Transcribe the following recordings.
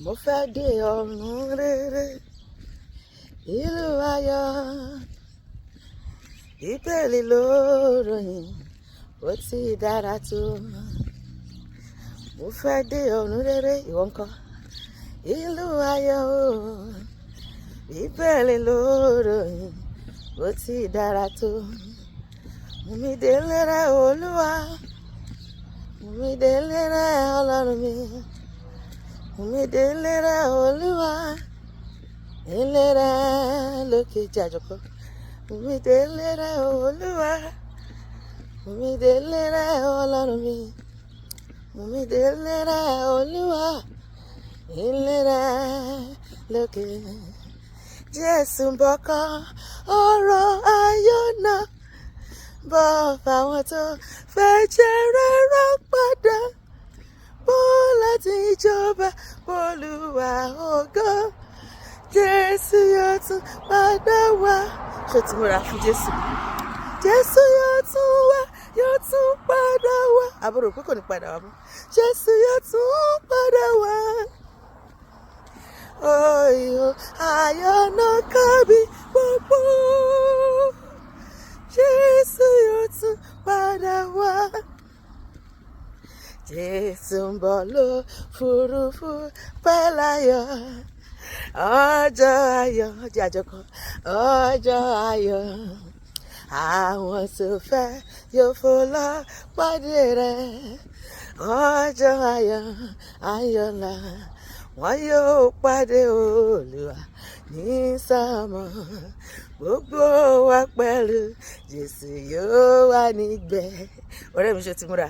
mo fẹ́ dé ọ̀run rere ìlú ayọ̀ Bíbélì ló ròyìn ó ti dára tó. Mo fẹ́ dé ọ̀run rere, ìwọ ńkọ́? Ìlú ayọ̀ Bíbélì ló ròyìn ó ti dára tó. Mú mi délé rẹ Olúwa, mú mi délé rẹ Ọlọ́run mi, mú mi délé rẹ Olúwa, délé rẹ lókè jàjọkọ. Mú mi délé rẹ Olúwa, mú mi délé rẹ Ọlọ́run mi, mú mi délé rẹ Olúwa, délé rẹ lókè. Jésù ń bọ̀ kan ọ̀rọ̀ ayọ̀ náà bọ́ fáwọn tó fẹ́ jẹ́ rárá padà bọ́ láti ìjọba Olúwa ògo. Jésù yóò tún padà wá. Ṣé ti múra fún Jésù? Jésù yóò tún wá, yóò tún padà wá. Àbúrò pé kò ní padà wá mọ́. Jésù yóò tún padà wá. Oyo ayọ̀ náà kábí gbogbo. Jésù yóò tún padà wá. Jésù ń bọ̀ lófurufú pẹ̀lú ayọ̀. Ọjọ́ ayọ̀, ọjọ́ àjọkọ, ọjọ́ ayọ̀. Àwọn tó fẹ́ yóò fò lọ pàdé rẹ̀. Ọjọ́ ayọ̀, ayọ̀ ńlá. Wọ́n yóò pàdé Olúwa ní sámọ̀. Gbogbo wa pẹ̀lú Jésù yóò wà níbẹ̀. Ọ̀rẹ́ mi ṣe ti múra.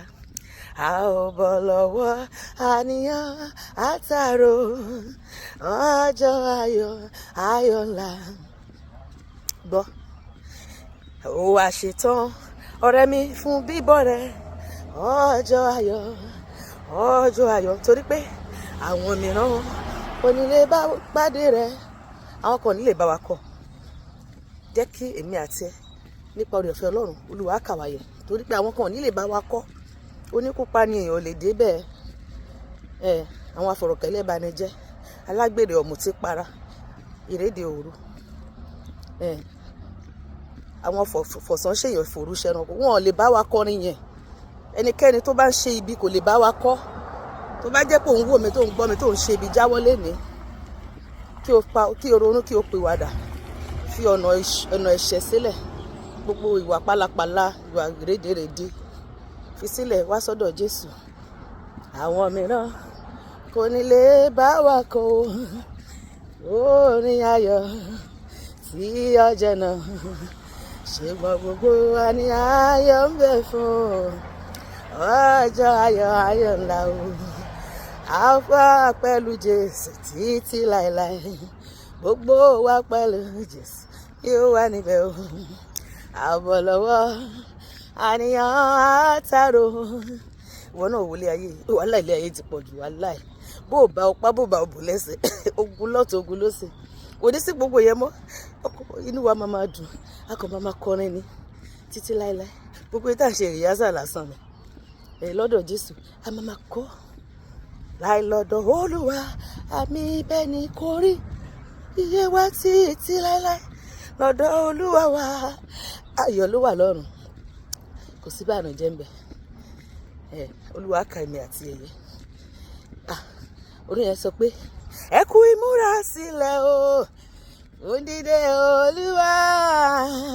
A ò bọ́ lọ́wọ́ àníyàn àtàrò. Ọjọ́ ayọ̀, ayọ̀ ńlá. Gbọ́, ó wá ṣetán ọ̀rẹ́ mi fún bíbọ̀ rẹ̀. Ọjọ́ ayọ̀, ọjọ́ ayọ̀. Torí pé àwọn mìíràn kò ní lè bá pàdé rẹ̀. Àwọn kan ní lè bá wa kọ̀. Jẹ́ kí èmi àti ẹ nípa oore ọ̀fẹ́ Ọlọ́run Olúwa kà wá yẹ. Torí pé àwọn kan ní lè bá wa kọ̀. Oníkópa ni èèyàn ò lè dé bẹ́ẹ̀. Àwọn afọ̀rọ̀kẹ́lẹ́ bá ní jẹ́, alágbèrè ọ̀mùtí para, ìrédè òru. Àwọn fọ̀sán ṣèyàn fòru ṣẹranko, wọn ò lè bá wa kọrin yẹn. Ẹnikẹ́ni tó bá ń ṣe ibi kò lè bá wa kọ́. Tó bá jẹ́ pé òun wò mí tó ń gbọ́ mi tó ń ṣe ibi, jáwọ́ lénìí. Kí o ronú, kí o pìwàdà, fi ọ̀nà ẹ̀ṣẹ̀ sílẹ̀. Gbogbo ìwà pálapàla, ìwà rédèrèdè fi sílẹ̀, wá sọ́dọ̀ Jésù. Àwọn mìíràn kò ní lè bá wa kọ orin ayọ̀ tí ọjọ́ náà. Ṣùgbọ́n gbogbo wa ní ayọ̀ ń bẹ fún ọjọ́ ayọ̀, ayọ̀ ńlá o. A wà pẹ̀lú Jésù títí láéláé. Gbogbo wa pẹ̀lú Jésù yóò wà níbẹ̀ o. A bọ́ lọ́wọ́ àníyàn àtàrò. Ìwọ náà wọlé ayé, wàhálà ilé ayé ti pọ̀ jù, wàhálà ẹ̀. Bó o bá ọpá, bó o bá òbò lẹ́sẹ̀, ogun lọ́tọ̀ ogun lọ́sẹ̀. Òní sí gbogbo yẹn mọ́. Inú wa máa dùn, a kàn máa kọrin ni títí láéláé. Gbogbo ìta ṣe ìyáṣà lásán ni. Lọ́dọ̀ Jésù a máa kọ́. Láì lọ́dọ̀ Olúwa àmì ibẹ̀ ni kò rí. Iye wa títí láéláé. Lọ́dọ̀ Olúwa wa ayọ̀ ló wà lọ́run. Kò sí ìbànújẹ́ ń bẹ. Olúwa ka èmi àti ẹ̀yẹ. Orin yẹn sọ pé ẹ kú ìmúra sílẹ̀ o fún dídé Olúwa.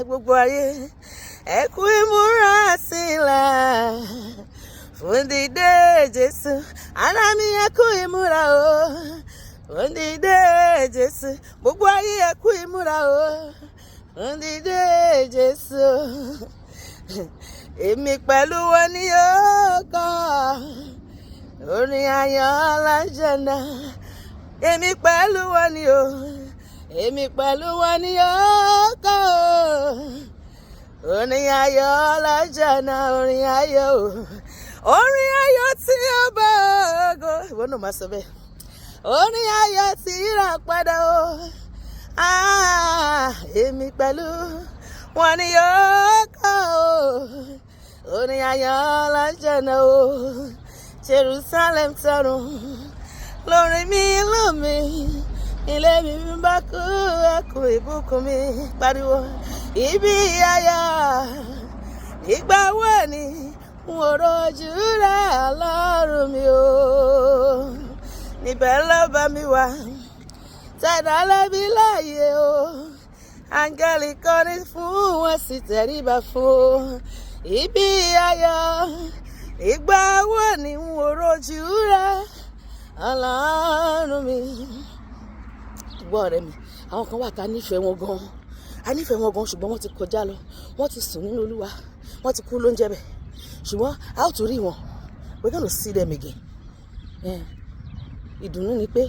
Gbogbo ayé ẹ kú ìmúra sílẹ̀ fún dídé Jésù. Ará mi ẹ kú ìmúra o fún dídé Jésù. Gbogbo ayé ẹ kú ìmúra o fún dídé Jésù. Èmi pẹ̀lú wọn ni yóò kọ orin ayọ̀ alájẹ̀nà. Èmi pẹ̀lú wọn ni o, èmi pẹ̀lú wọn ni yóò kọ orin ayọ̀ alájẹ̀nà, orin ayọ̀ o. Orin ayọ̀ tí ó bá ògo. Ìwọ náà máa sọ bẹ́ẹ̀. Orin ayọ̀ tí rà padà o. Èmi pẹ̀lú wọn ni yóò kọ orin ayọ̀ alájẹ̀nà o. Jerusalem tọrùn lórí mi ìlú mi, ilé mi bá kú ẹkùn ìbùkún mi. Pariwo, ibi ayọ̀, ìgbà wo ni n ò rojú rẹ̀ Ọlọ́run mi o. Níbẹ̀ ló bá mi wá, tẹ̀dá lẹ́bi láàyè o. Áńgẹ́lì kọrin fún wọn sì tẹríba fún. Ibi ayọ̀, ìgbà wo ni n ò rojú rẹ̀ Ọlọ́run mi. Gbọ́ ọ̀rẹ́ mi, àwọn kan wà tá a nífẹ̀ẹ́ wọn gan. A nífẹ̀ẹ́ wọn gan ṣùgbọ́n wọ́n ti kọjá lọ. Wọ́n ti sùn nínú Olúwa. Wọ́n ti kú lóúnjẹ bẹ̀. Ṣùgbọ́n a ó tún rí wọn. We're gonna see them again. Ìdùnnú ni pé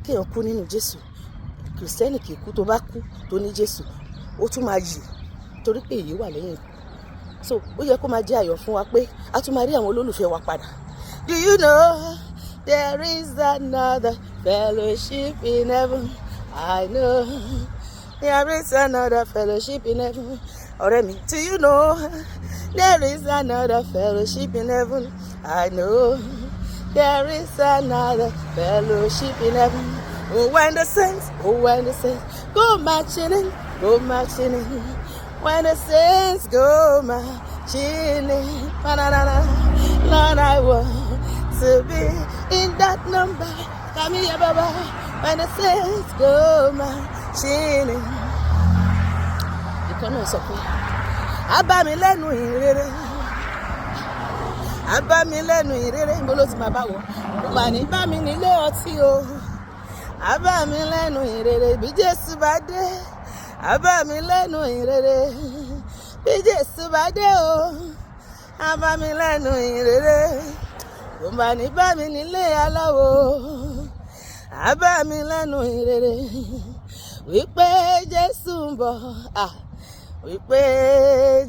kéèyàn kú nínú Jésù. Kìrìsìtẹ́nì kì í kú, tó bá kú tó ní Jésù, ó tún máa yè torí pé èyí wà lẹ́yìn. So ó yẹ kó máa jẹ́ ayọ̀ fún wa pé a tún máa rí àwọn olólùfẹ́ wa padà. Do you know there is another fellowship in heaven? I know there is another fellowship in heaven. Ọ̀rẹ́ mi, do you know there is another fellowship in heaven? I know there is another fellowship in heaven. Oh, when the saints go marching in. When the saints go marching in. Lord, I want to be in that number. Come here, Baba. When the saints go marching in. You cannot support. Abá mi lẹ́nu ìrere. Abá mi lẹ́nu ìrere. Mo ló ti máa bá wọ. Mo máa ní bá mi nílé ọtí o. Abá mi lẹ́nu ìrere. Bí Jésù bá dé. Abá mi lẹ́nu ìrere. Bí Jésù bá dé o. Abá mi lẹ́nu ìrere. Mo máa ní bá mi nílé aláwo. Abá mi lẹ́nu ìrere. Wípé Jésù ń bọ̀. Wípé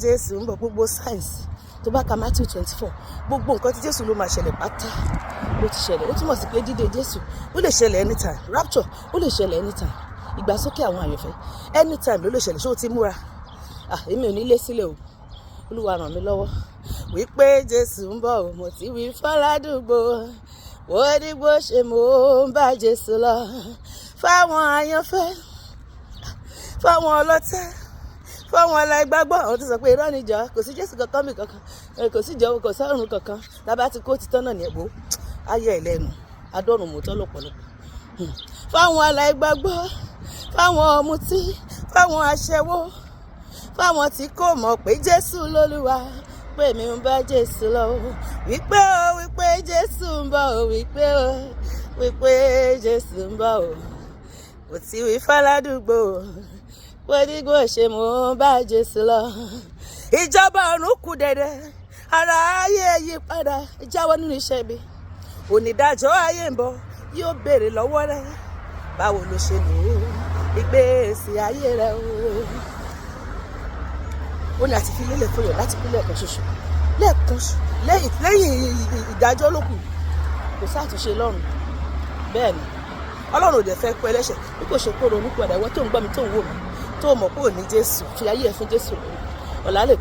Jésù ń bọ̀. Gbogbo sáyẹ̀nsì tó bá ka Matthew 24, gbogbo nǹkan tí Jésù ló máa ṣẹlẹ̀ pátá ló ti ṣẹlẹ̀. Ó túmọ̀ sí pé dídé Jésù ó lè ṣẹlẹ̀ anytime. Rapture ó lè ṣẹlẹ̀ anytime. Ìgbàsókè àwọn àyànfẹ́ anytime ló lè ṣẹlẹ̀. Ṣé o ti múra? Èmi ò ní lé sílẹ̀ o. Olúwa ràn mí lọ́wọ́. Wípé Jésù ń bọ̀ o, mo ti wí fọ́ládùúgbò. Wọ́n ní bó ṣe mò ń bá Jésù lọ. Fáwọn àyànfẹ́, fáwọn ọlọ́tẹ̀, fáwọn aláìgbàgbọ́, àwọn tó sọ pé irọ́ níjọ, kò sí Jésù kankan mi kankan, kò sí ìjọ, kò sọ́run kankan. Tábà ti kó ti tán náà ní ẹ̀bùn. Ayé ẹlẹ́nu, adọ́run mọ́tọ́ lọ́pọ̀lọpọ̀. Fáwọn aláìgbàgbọ́, fáwọn ọ̀mùtí, fáwọn aṣẹ́wó, fáwọn tí kò mọ̀ pé Jésù lólúwa, pé mi ń bá Jésù lọ. Wípé Jésù ń bọ̀ o, wípé Jésù ń bọ̀ o. Kò tí wí fáládùúgbò, wọ́n ní bó ṣe mò ń bá Jésù lọ. Ìjọba ọ̀run kù dẹ̀dẹ̀, ara ayé yí padà, jáwọ́ nínú iṣẹ́ ibi. Onídàájọ́ ayé ń bọ̀, yóò béèrè lọ́wọ́ rẹ. Báwo ló ṣe lò ó ìgbésí ayé rẹ o. Ó ní àti fi lélẹ̀ fún yàn láti kú lẹ́ẹ̀kan ṣoṣo. Lẹ́yìn ìdájọ́ ló kù. Kò sátúnṣe lọ́run. Bẹ́ẹ̀ ni Ọlọ́run ò dẹ̀ fẹ́ kú ẹlẹ́ṣẹ̀ bí kò ṣe kó ronú padà. Ìwọ tó ń gbọ́ mi, tó ń wò mí, tó mọ̀ pé ò ní Jésù, fi ayé ẹ̀ fún Jésù. Ọ̀la lè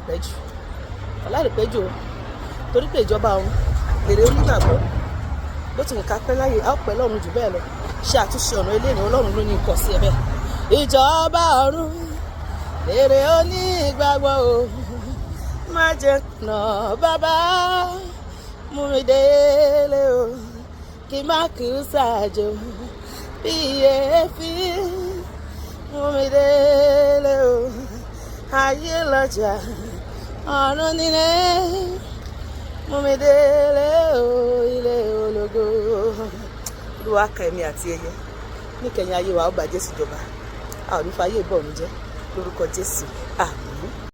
pẹ́ jù o. Torí pé ìjọba ọ̀run èrè onígbàgbọ́. Bó ti wù ká pẹ́ láyé, a ó pẹ́ lọ́run jù bẹ́ẹ̀ lọ. Ṣe àtúnṣe ọ̀nà ilé ìrìn Ọlọ́run ló ní nǹkan sí ẹ bẹ́ẹ̀. Ìjọba ọ̀run èrè onígbàgbọ́ o. Má jẹ́ nà bàbá, mú mi délé o. Kí má kú ṣàjò bí èéfín, mú mi délé o. Ayé lọ́jà, ọ̀run nílé, mú mi délé o. Ilé ológo. Olúwa ka ẹ̀mí àti ẹyẹ níkẹyìn ayé wa, ó bá Jésù jọba. A ò ní fa ayé ìbọ̀rùn jẹ́ lórúkọ Jésù. Àmín.